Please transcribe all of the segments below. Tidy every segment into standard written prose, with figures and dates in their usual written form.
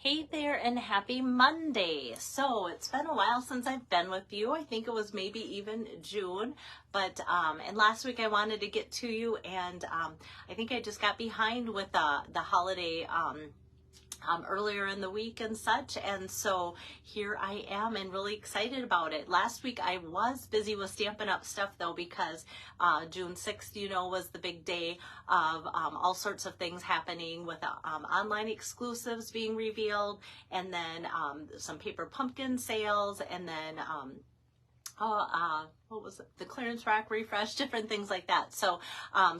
Hey there and happy Monday. So it's been a while since I've been with you. I think it was maybe even June, but and last week I wanted to get to you, and I think I just got behind with the holiday earlier in the week and such, and so here I am and really excited about it. Last week I was busy with Stampin' Up! Stuff though, because June 6th, was the big day of all sorts of things happening with online exclusives being revealed, and then some paper pumpkin sales, and then what was it? The clearance rack refresh, different things like that. So I'm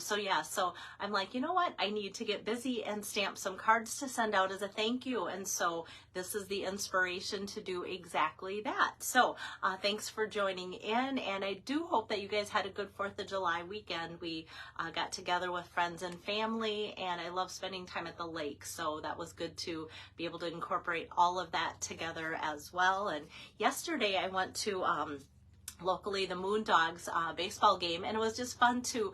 like, you know what? I need to get busy and stamp some cards to send out as a thank you. And so this is the inspiration to do exactly that. So thanks for joining in. And I do hope that you guys had a good 4th of July weekend. We got together with friends and family, and I love spending time at the lake. So that was good to be able to incorporate all of that together as well. And yesterday I went to locally the Moondogs baseball game, and it was just fun to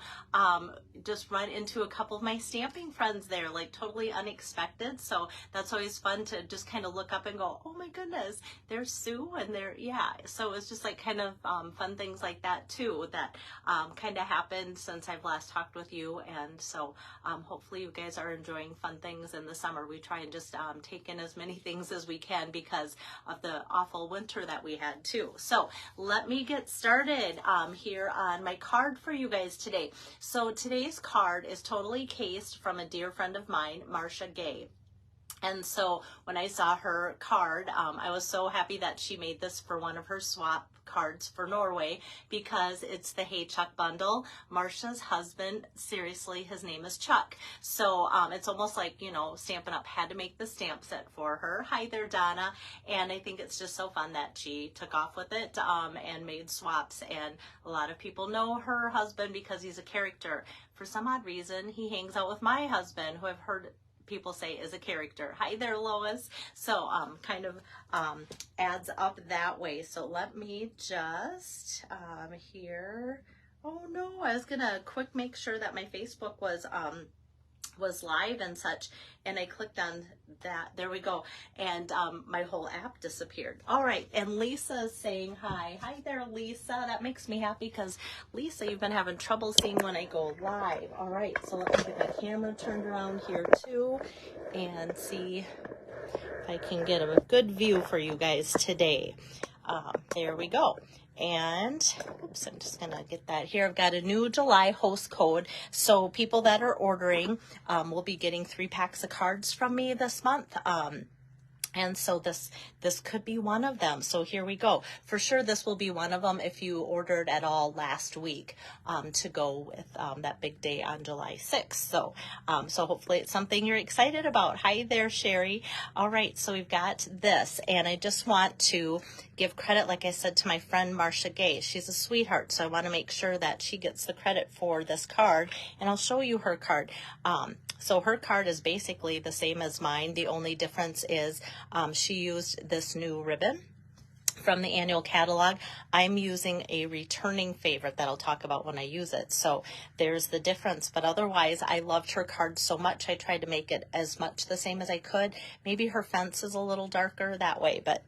just run into a couple of my stamping friends there, like totally unexpected. So that's always fun to just kind of look up and go, oh my goodness, there's Sue, and so it's just like kind of fun things like that too that kind of happened since I've last talked with you. And so hopefully you guys are enjoying fun things in the summer. We try and just take in as many things as we can because of the awful winter that we had too. So let me get started here on my card for you guys today. So today's card is totally cased from a dear friend of mine, Marcia Gay. And so when I saw her card, I was so happy that she made this for one of her swap cards for Norway, because it's the Hey Chuck bundle. Marcia's husband, seriously, his name is Chuck. So it's almost like, Stampin' Up! Had to make the stamp set for her. Hi there, Donna. And I think it's just so fun that she took off with it and made swaps. And a lot of people know her husband because he's a character. For some odd reason, he hangs out with my husband, who I've heard people say is a character. Hi there, Lois. So kind of adds up that way. So let me just here. Oh no, I was gonna quick make sure that my Facebook was live and such, and I clicked on that. There we go. And my whole app disappeared. All right, and Lisa's saying hi. Hi there, Lisa. That makes me happy because, Lisa, you've been having trouble seeing when I go live. All right, so let me get my camera turned around here too and see if I can get a good view for you guys today. There we go. And oops, I'm just gonna get that here. I've got a new July host code, so people that are ordering will be getting 3 packs of cards from me this month. And so this could be one of them. So here we go. For sure, this will be one of them if you ordered at all last week to go with that big day on July 6th. So hopefully it's something you're excited about. Hi there, Sherry. All right, so we've got this, and I just want to give credit, like I said, to my friend Marcia Gay. She's a sweetheart, so I want to make sure that she gets the credit for this card, and I'll show you her card. So her card is basically the same as mine. The only difference is she used this new ribbon from the annual catalog. I'm using a returning favorite that I'll talk about when I use it. So there's the difference. But otherwise, I loved her card so much, I tried to make it as much the same as I could. Maybe her fence is a little darker that way, but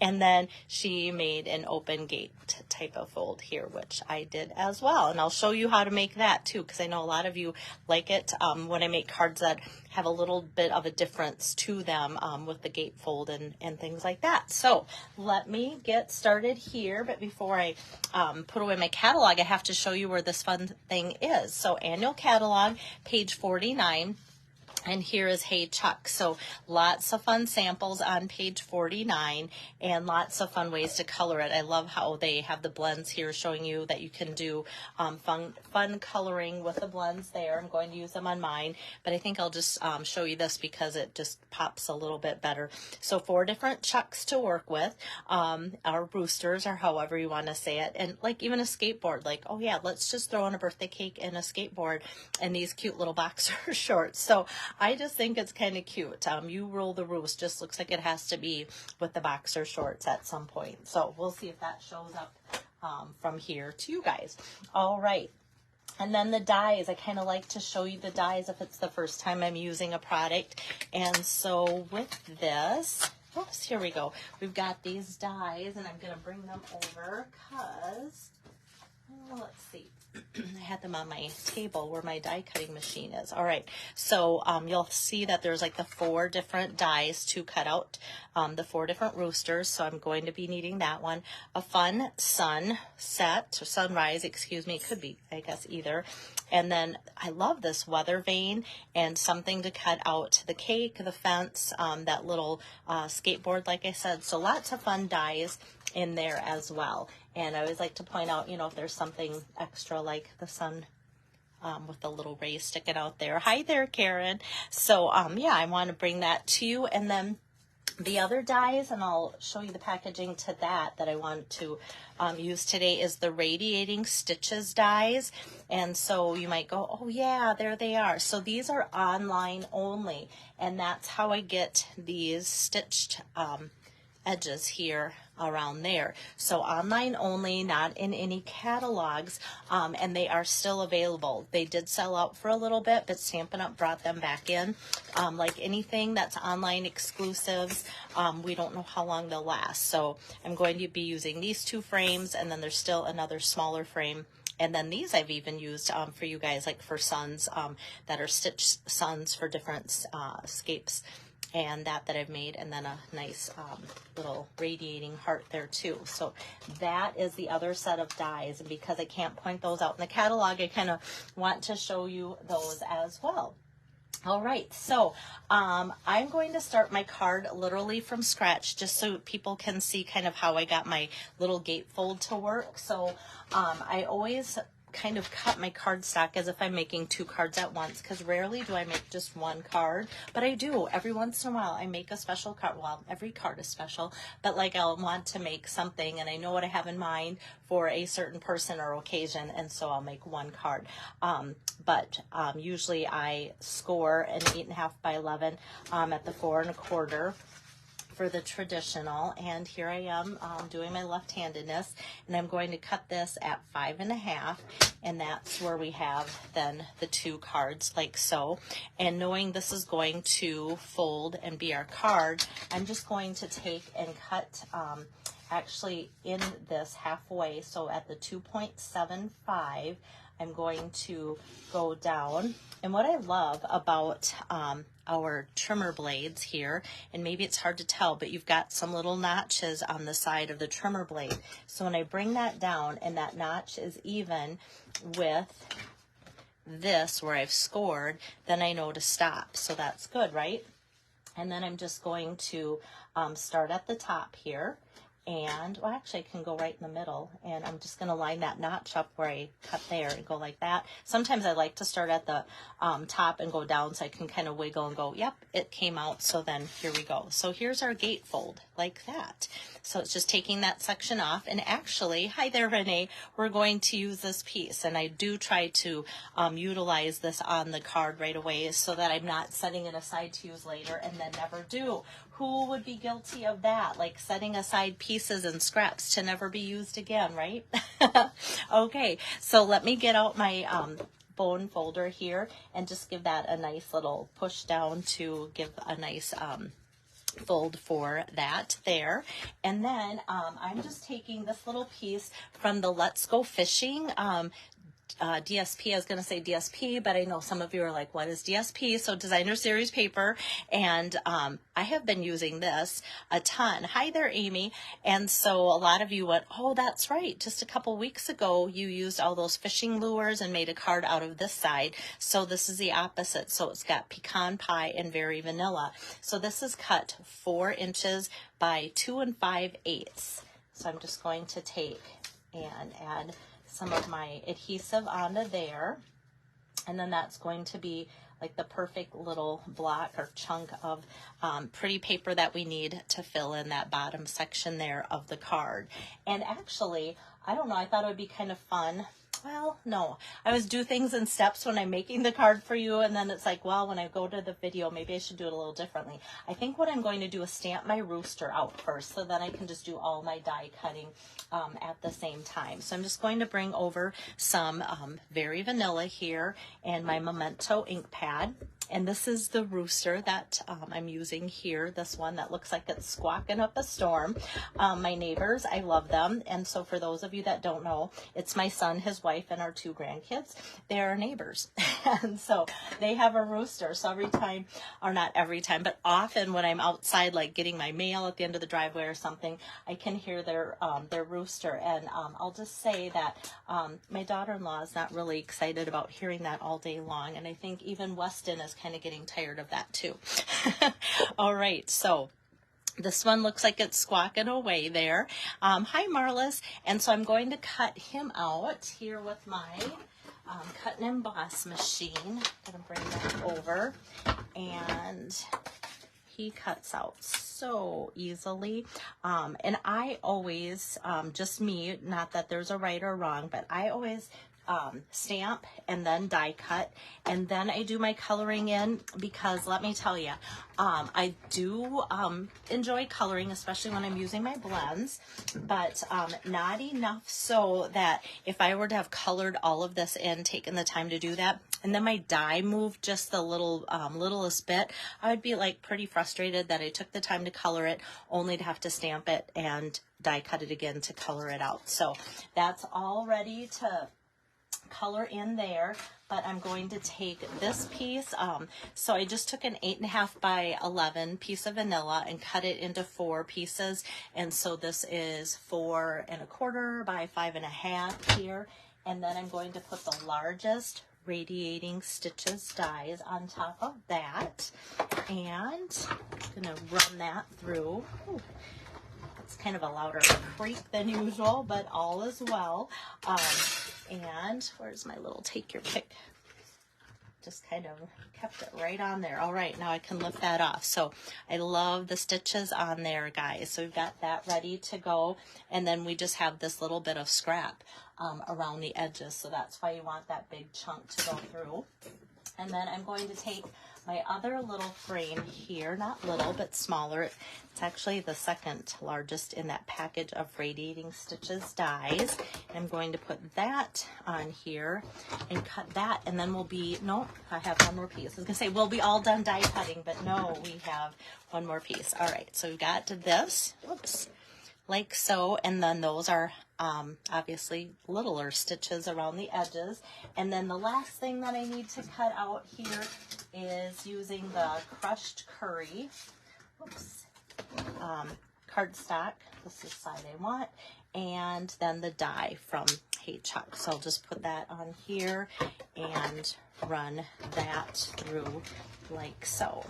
and then she made an open gate type of fold here, which I did as well. And I'll show you how to make that too, because I know a lot of you like it when I make cards that have a little bit of a difference to them with the gatefold and things like that. So let me get started here, but before I put away my catalog, I have to show you where this fun thing is. So annual catalog, page 49. And here is Hey Chuck. So lots of fun samples on page 49 and lots of fun ways to color it. I love how they have the blends here showing you that you can do fun coloring with the blends there. I'm going to use them on mine, but I think I'll just show you this because it just pops a little bit better. So 4 different Chucks to work with, or roosters, or however you want to say it. And like even a skateboard, like, oh yeah, let's just throw in a birthday cake and a skateboard and these cute little boxer shorts. So I just think it's kind of cute. You Rule the Roost just looks like it has to be with the boxer shorts at some point. So we'll see if that shows up from here to you guys. All right. And then the dies, I kind of like to show you the dies if it's the first time I'm using a product. And so with this, oops, here we go. We've got these dies, and I'm going to bring them over because, let's see. I had them on my table where my die cutting machine is. All right, so you'll see that there's like the 4 different dies to cut out the 4 different roosters. So I'm going to be needing that one. A fun sunset, or sunrise, excuse me. It could be, I guess, either. And then I love this weather vane and something to cut out the cake, the fence, that little skateboard, like I said. So lots of fun dies in there as well. And I always like to point out, you know, if there's something extra like the sun with the little ray sticking out there. Hi there, Karen. So, yeah, I want to bring that to you. And then the other dies, and I'll show you the packaging to that I want to use today, is the Radiating Stitches dies. And so you might go, oh yeah, there they are. So these are online only, and that's how I get these stitched edges here around there. So online only, not in any catalogs, and they are still available. They did sell out for a little bit, but Stampin' Up! Brought them back in. Like anything that's online exclusives, we don't know how long they'll last. So I'm going to be using these 2 frames, and then there's still another smaller frame. And then these I've even used for you guys, like for suns that are stitched suns for different scapes. And that I've made, and then a nice little radiating heart there too. So that is the other set of dies, and because I can't point those out in the catalog, I kind of want to show you those as well. All right, so I'm going to start my card literally from scratch, just so people can see kind of how I got my little gatefold to work. So I always kind of cut my cardstock as if I'm making 2 cards at once, because rarely do I make just 1 card, but I do. Every once in a while I make a special card. Well, every card is special, but like I'll want to make something and I know what I have in mind for a certain person or occasion, and so I'll make 1 card. But usually I score an 8.5 by 11 at the 4 1/4 for the traditional, and here I am doing my left-handedness, and I'm going to cut this at 5 1/2, and that's where we have then the 2 cards like so. And knowing this is going to fold and be our card, I'm just going to take and cut actually in this halfway, so at the 2.75 I'm going to go down. And what I love about our trimmer blades here, and maybe it's hard to tell, but you've got some little notches on the side of the trimmer blade. So when I bring that down and that notch is even with this where I've scored, then I know to stop. So that's good, right? And then I'm just going to start at the top here. And, well, actually I can go right in the middle, and I'm just going to line that notch up where I cut there and go like that. Sometimes I like to start at the top and go down so I can kind of wiggle and go, yep, it came out. So then here we go. So here's our gatefold like that. So it's just taking that section off, and actually, hi there, Renee, we're going to use this piece, and I do try to utilize this on the card right away so that I'm not setting it aside to use later and then never do. Who would be guilty of that? Like setting aside pieces and scraps to never be used again, right? Okay, so let me get out my bone folder here and just give that a nice little push down to give a nice fold for that there. And then I'm just taking this little piece from the Let's Go Fishing DSP. I was going to say DSP, but I know some of you are like, what is DSP? So Designer Series paper. And I have been using this a ton. Hi there, Amy. And so a lot of you went, oh, that's right. Just a couple weeks ago, you used all those fishing lures and made a card out of this side. So this is the opposite. So it's got pecan pie and very vanilla. So this is cut 4 inches by 2 5/8. So I'm just going to take and add some of my adhesive onto there, and then that's going to be like the perfect little block or chunk of pretty paper that we need to fill in that bottom section there of the card. And actually, I don't know, I thought it would be kind of fun well, no, I always do things in steps when I'm making the card for you, and then it's like, well, when I go to the video, maybe I should do it a little differently. I think what I'm going to do is stamp my rooster out first, so then I can just do all my die cutting at the same time. So I'm just going to bring over some Very Vanilla here and my Memento ink pad. And this is the rooster that I'm using here, this one that looks like it's squawking up a storm. My neighbors, I love them. And so for those of you that don't know, it's my son, his wife, and our 2 grandkids. They're our neighbors. And so they have a rooster. So every time, or not every time, but often when I'm outside, like getting my mail at the end of the driveway or something, I can hear their rooster. And I'll just say that my daughter-in-law is not really excited about hearing that all day long. And I think even Weston is kind of getting tired of that too. All right, so this one looks like it's squawking away there. Hi, Marlis. And so I'm going to cut him out here with my cut and emboss machine. I'm going to bring that over, and he cuts out so easily. And I always, just me, not that there's a right or wrong, but I always stamp and then die cut, and then I do my coloring in, because let me tell you, I do enjoy coloring, especially when I'm using my blends, but not enough so that if I were to have colored all of this in, taken the time to do that, and then my die moved just the littlest bit, I would be like pretty frustrated that I took the time to color it only to have to stamp it and die cut it again to color it out. So that's all ready to color in there, but I'm going to take this piece. So I just took an 8.5 by 11 piece of vanilla and cut it into 4 pieces. And so this is 4 1/4 by 5.5 here. And then I'm going to put the largest Radiating Stitches dies on top of that. And I'm going to run that through. Ooh. It's kind of a louder creak than usual, but all is well. And where's my little take your pick? Just kind of kept it right on there. All right, now I can lift that off. So I love the stitches on there, guys. So we've got that ready to go. And then we just have this little bit of scrap around the edges. So that's why you want that big chunk to go through. And then I'm going to take my other little frame here, not little, but smaller. It's actually the second largest in that package of Radiating Stitches dies. And I'm going to put that on here and cut that, and then we'll be, no, I have one more piece. I was gonna say we'll be all done die cutting, but no, we have one more piece. All right, so we've got this, whoops, like so, and then those are obviously littler stitches around the edges. And then the last thing that I need to cut out here is using the crushed curry, cardstock. This is the side I want, and then the die from Hey Chuck. So I'll just put that on here and run that through like so.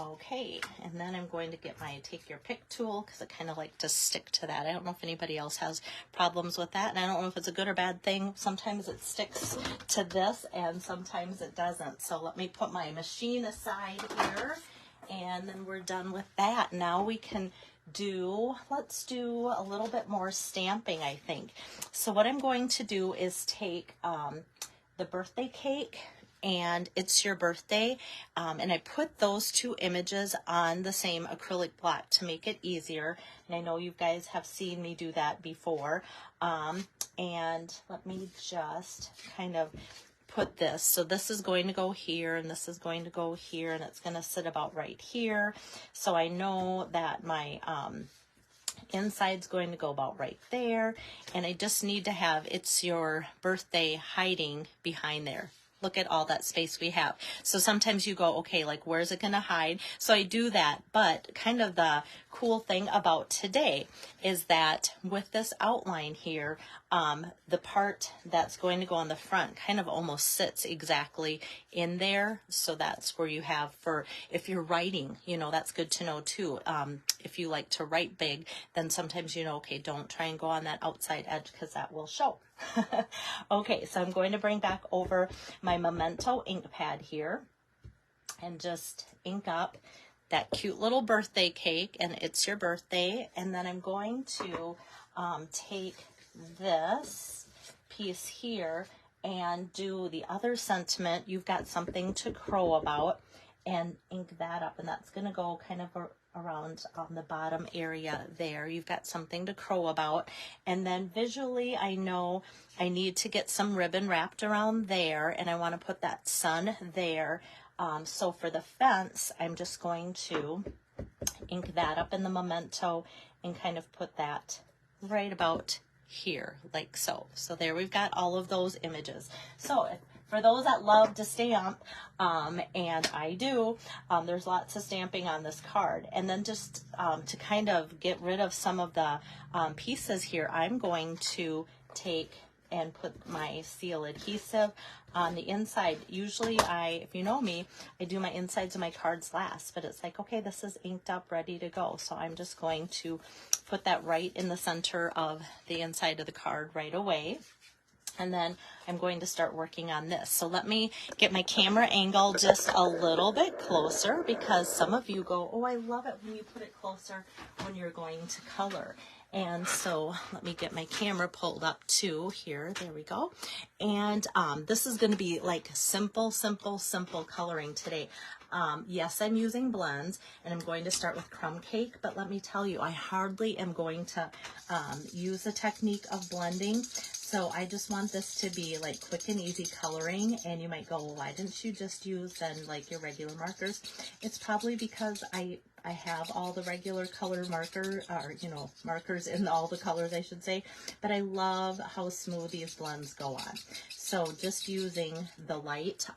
Okay, and then I'm going to get my take your pick tool, because I kind of like to stick to that. I don't know if anybody else has problems with that, and I don't know if it's a good or bad thing. Sometimes it sticks to this and sometimes it doesn't. So let me put my machine aside here, and then we're done with that. Now we can let's do a little bit more stamping, I think. So what I'm going to do is take the birthday cake and It's Your Birthday, and I put those 2 images on the same acrylic block to make it easier, and I know you guys have seen me do that before. And let me just kind of put this, so this is going to go here and this is going to go here, and it's going to sit about right here, so I know that my inside's going to go about right there, and I just need to have It's Your Birthday hiding behind there. Look at all that space we have. So sometimes you go, okay, like where's it going to hide? So I do that, but kind of the cool thing about today is that with this outline here, the part that's going to go on the front kind of almost sits exactly in there. So that's where you have, for if you're writing, you know, that's good to know too. If you like to write big, then sometimes, you know, okay, don't try and go on that outside edge because that will show. Okay, so I'm going to bring back over my Memento ink pad here and just ink up that cute little birthday cake and It's Your Birthday. And then I'm going to take this piece here and do the other sentiment, you've got something to crow about, and ink that up, and that's going to go kind of around on the bottom area there. You've got something to crow about. And then visually, I know I need to get some ribbon wrapped around there, and I want to put that sun there. So for the fence, I'm just going to ink that up in the memento and kind of put that right about here, like so. So there we've got all of those images. So for those that love to stamp, and I do, there's lots of stamping on this card. And then just to kind of get rid of some of the pieces here, I'm going to take and put my seal adhesive on the inside. Usually if you know me, I do my insides of my cards last, but it's like, okay, this is inked up, ready to go. So I'm just going to put that right in the center of the inside of the card right away. And then I'm going to start working on this. So let me get my camera angle just a little bit closer, because some of you go, oh, I love it when you put it closer when you're going to color. And so let me get my camera pulled up too here. There we go. And this is going to be like simple coloring today. Yes, I'm using blends, and I'm going to start with crumb cake, but let me tell you, I hardly am going to use the technique of blending. So I just want this to be like quick and easy coloring. And you might go, well, why didn't you just use then like your regular markers? It's probably because I have all the regular color markers in all the colors, I should say, but I love how smooth these blends go on. So just using the light,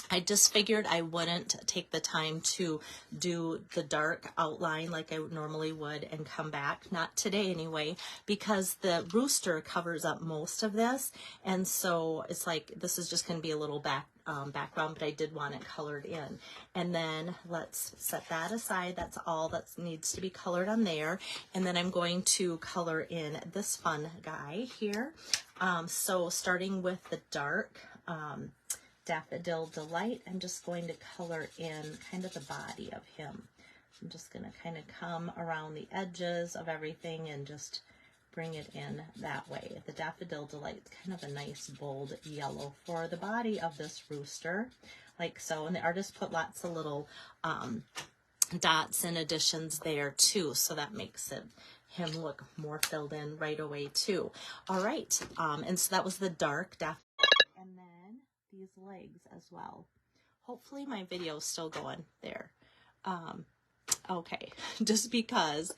I just figured I wouldn't take the time to do the dark outline like I normally would and come back, not today anyway, because the rooster covers up most of this. And so it's like, this is just going to be a little background, but I did want it colored in. And then let's set that aside. That's all that needs to be colored on there. And then I'm going to color in this fun guy here. So starting with the dark, Daffodil Delight, I'm just going to color in kind of the body of him. I'm just going to kind of come around the edges of everything and just bring it in that way. The Daffodil Delight is kind of a nice bold yellow for the body of this rooster, like so. And the artist put lots of little dots and additions there too, so that makes him look more filled in right away too. All right, and so that was the dark Daffodil. And then these legs as well. Hopefully my video is still going there. Okay, just because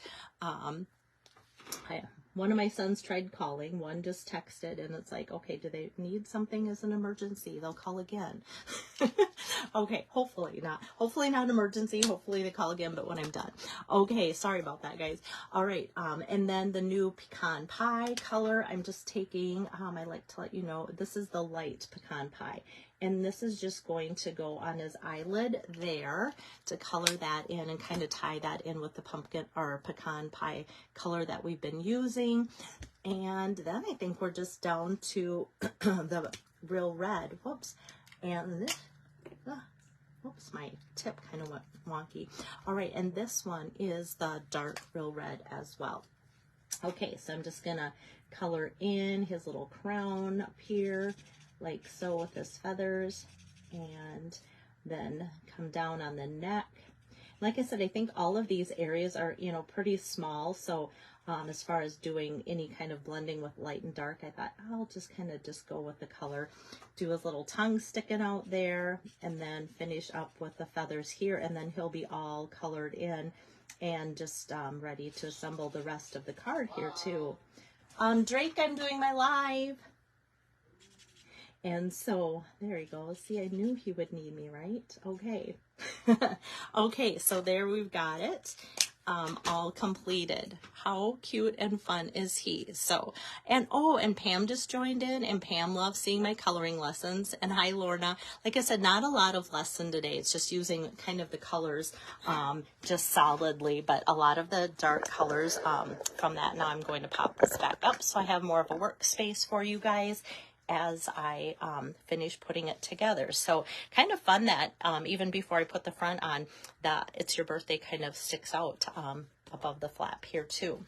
one of my sons tried calling, one just texted, and it's like, okay, do they need something as an emergency? They'll call again. Okay, hopefully not emergency. Hopefully they call again, but when I'm done. Okay, sorry about that, guys. All right, and then the new pecan pie color, I'm just taking, I like to let you know, this is the light pecan pie. And this is just going to go on his eyelid there to color that in and kind of tie that in with the pumpkin or pecan pie color that we've been using. And then I think we're just down to the real red. Whoops. And this, whoops, my tip kind of went wonky. All right, and this one is the dark real red as well. Okay, so I'm just gonna color in his little crown up here, like so, with his feathers, and then come down on the neck. Like I said, I think all of these areas are, pretty small. So as far as doing any kind of blending with light and dark, I thought I'll just kind of just go with the color, do his little tongue sticking out there, and then finish up with the feathers here, and then he'll be all colored in and just ready to assemble the rest of the card here too. Drake, I'm doing my live. And so there he goes. See, I knew he would need me, right? Okay. Okay, so there we've got it. All completed. How cute and fun is he? So, and Pam just joined in, and Pam loves seeing my coloring lessons. And hi, Lorna. Like I said, not a lot of lesson today. It's just using kind of the colors just solidly, but a lot of the dark colors from that. Now I'm going to pop this back up so I have more of a workspace for you guys as I finish putting it together. So kind of fun that even before I put the front on, that It's Your Birthday kind of sticks out above the flap here too.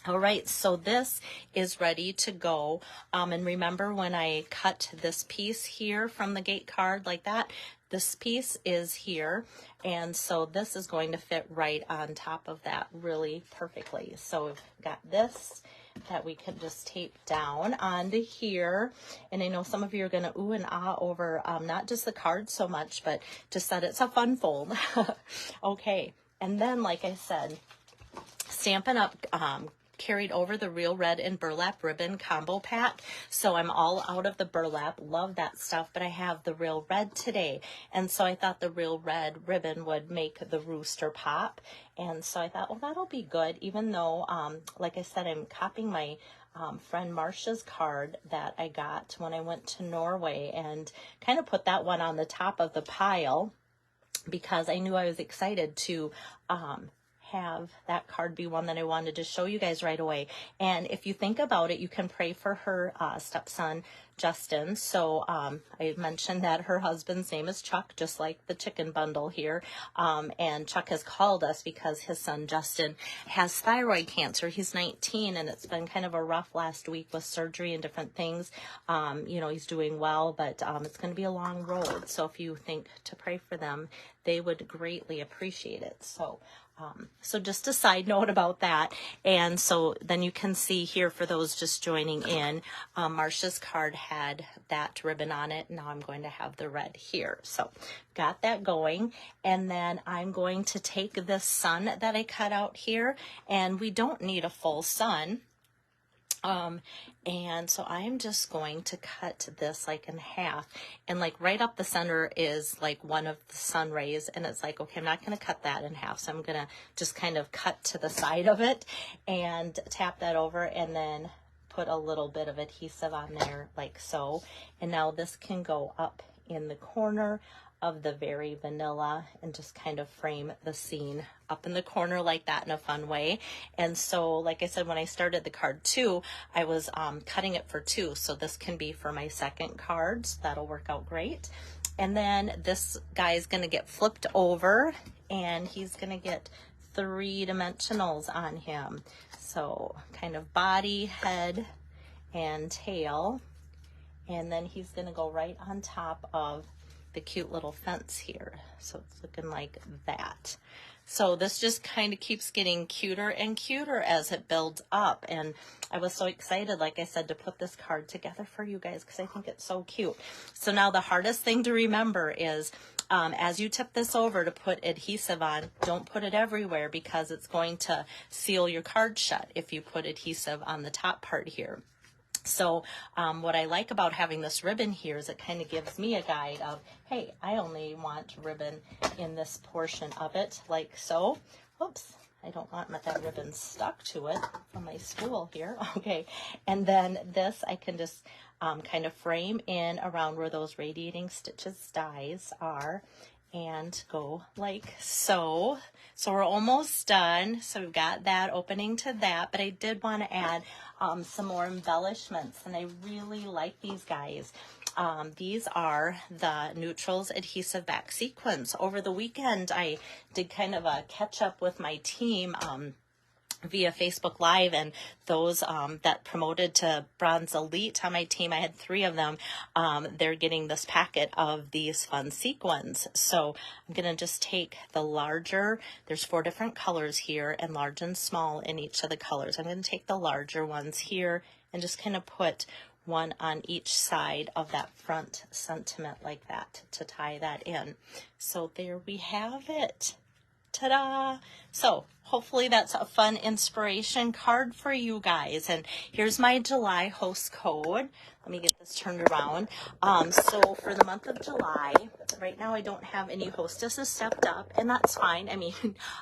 All right, so this is ready to go. And remember when I cut this piece here from the gate card like that, this piece is here. And so this is going to fit right on top of that really perfectly. So we've got this that we can just tape down onto here. And I know some of you are going to ooh and ah over not just the card so much, but just that it's a fun fold. Okay, and then like I said, Stampin' Up! Carried over the Real Red and Burlap Ribbon combo pack. So I'm all out of the burlap. Love that stuff, but I have the Real Red today. And so I thought the Real Red ribbon would make the rooster pop. And so I thought, well, that'll be good, even though, like I said, I'm copying my friend Marcia's card that I got when I went to Norway and kind of put that one on the top of the pile because I knew I was excited to have that card be one that I wanted to show you guys right away. And if you think about it, you can pray for her stepson, Justin. So I mentioned that her husband's name is Chuck, just like the chicken bundle here. And Chuck has called us because his son, Justin, has thyroid cancer. He's 19, and it's been kind of a rough last week with surgery and different things. You know, he's doing well, but it's going to be a long road. So if you think to pray for them, they would greatly appreciate it. So just a side note about that. And so then you can see here for those just joining in, Marcia's card had that ribbon on it. Now I'm going to have the red here. So got that going. And then I'm going to take this sun that I cut out here, and we don't need a full sun. And so I'm just going to cut this like in half, and like right up the center is like one of the sun rays, and it's like, okay, I'm not going to cut that in half. So I'm going to just kind of cut to the side of it and tap that over, and then put a little bit of adhesive on there like so. And now this can go up in the corner of the very vanilla and just kind of frame the scene up in the corner like that in a fun way. And so, like I said, when I started the card 2, I was cutting it for 2. So this can be for my second card. So that'll work out great. And then this guy is going to get flipped over, and he's going to get 3 dimensionals on him. So kind of body, head, and tail. And then he's going to go right on top of the cute little fence here. So it's looking like that. So this just kind of keeps getting cuter and cuter as it builds up. And I was so excited, like I said, to put this card together for you guys because I think it's so cute. So now the hardest thing to remember is as you tip this over to put adhesive on, don't put it everywhere because it's going to seal your card shut if you put adhesive on the top part here. So what I like about having this ribbon here is it kind of gives me a guide of, hey, I only want ribbon in this portion of it, like so. Oops, I don't want that ribbon stuck to it from my spool here. Okay, and then this I can just kind of frame in around where those radiating stitches dies are and go like so. So we're almost done. So we've got that opening to that, but I did want to add some more embellishments, and I really like these guys. These are the Neutrals Adhesive Back Sequins. Over the weekend, I did kind of a catch up with my team via Facebook Live, and those that promoted to Bronze Elite on my team, I had 3 of them. They're getting this packet of these fun sequins. So I'm going to just take the larger, there's 4 different colors here, and large and small in each of the colors. I'm going to take the larger ones here and just kind of put one on each side of that front sentiment like that to tie that in. So there we have it. Ta-da! So hopefully that's a fun inspiration card for you guys. And here's my July host code. Let me get this turned around. So for the month of July, right now I don't have any hostesses stepped up, and that's fine. I mean,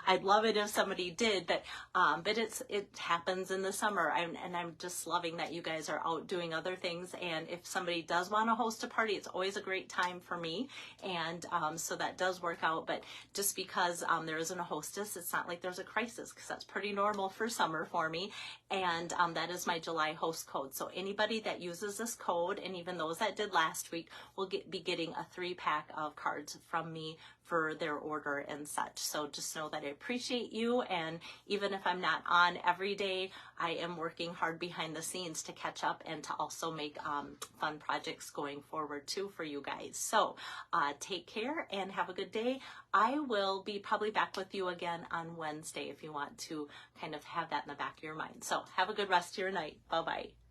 I'd love it if somebody did, but it happens in the summer, and I'm just loving that you guys are out doing other things. And if somebody does want to host a party, it's always a great time for me, and so that does work out. But just because there isn't a hostess, it's not like there's a crisis, because that's pretty normal for summer for me. And that is my July host code. So anybody that uses this code, and even those that did last week will be getting a 3-pack of cards from me for their order and such. So just know that I appreciate you, and even if I'm not on every day, I am working hard behind the scenes to catch up and to also make fun projects going forward too for you guys. So take care and have a good day. I will be probably back with you again on Wednesday if you want to kind of have that in the back of your mind. So have a good rest of your night. Bye-bye.